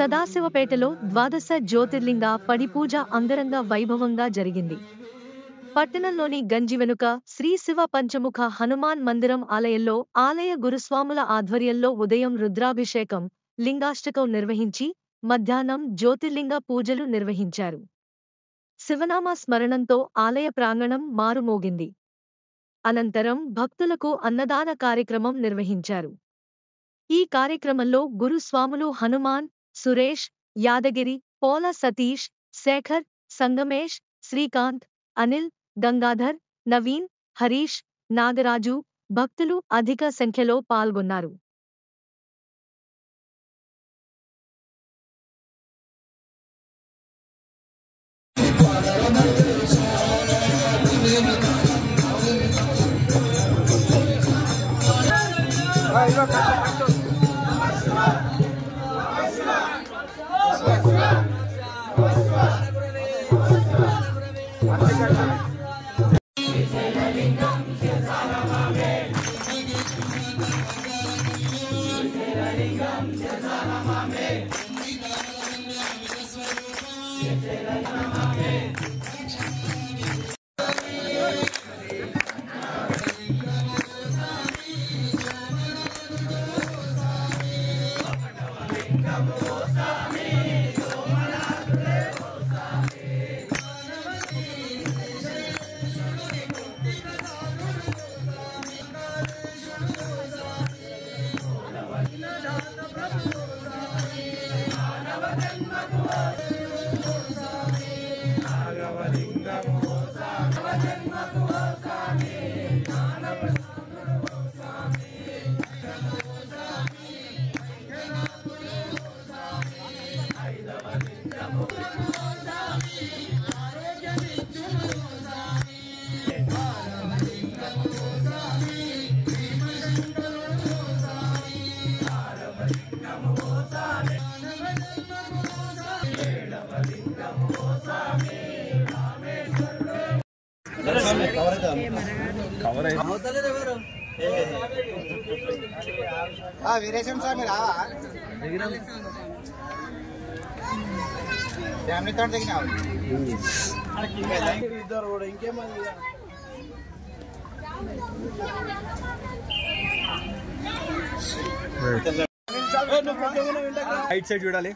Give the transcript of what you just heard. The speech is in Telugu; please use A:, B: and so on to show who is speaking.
A: సదాశివపేటలో ద్వాదశ జ్యోతిర్లింగ పడిపూజ అంగరంగ వైభవంగా జరిగింది. పట్టణంలోని గంజి వెనుక శ్రీ శివ పంచముఖ హనుమాన్ మందిరం ఆలయంలో ఆలయ గురుస్వాముల ఆధ్వర్యంలో ఉదయం రుద్రాభిషేకం, లింగాష్టకం నిర్వహించి మధ్యాహ్నం జ్యోతిర్లింగ పూజలు నిర్వహించారు. శివనామ స్మరణంతో ఆలయ ప్రాంగణం మారుమోగింది. అనంతరం భక్తులకు అన్నదాన కార్యక్రమం నిర్వహించారు. ఈ కార్యక్రమంలో గురుస్వాములు హనుమాన్, సురేష్, యాదగిరి, పోల సతీష్, శేఖర్, సంగమేష్, శ్రీకాంత్, అనిల్, గంగాధర్, నవీన్, హరీష్, నాగరాజు, భక్తులు అధిక సంఖ్యలో పాల్గొన్నారు.
B: వీరేశం సార్ మీరు రావా ఫ్యామిలీతో దిగినావు ఇద్దరు కూడా ఇంకేమది
C: రైట్ సైడ్ చూడాలి.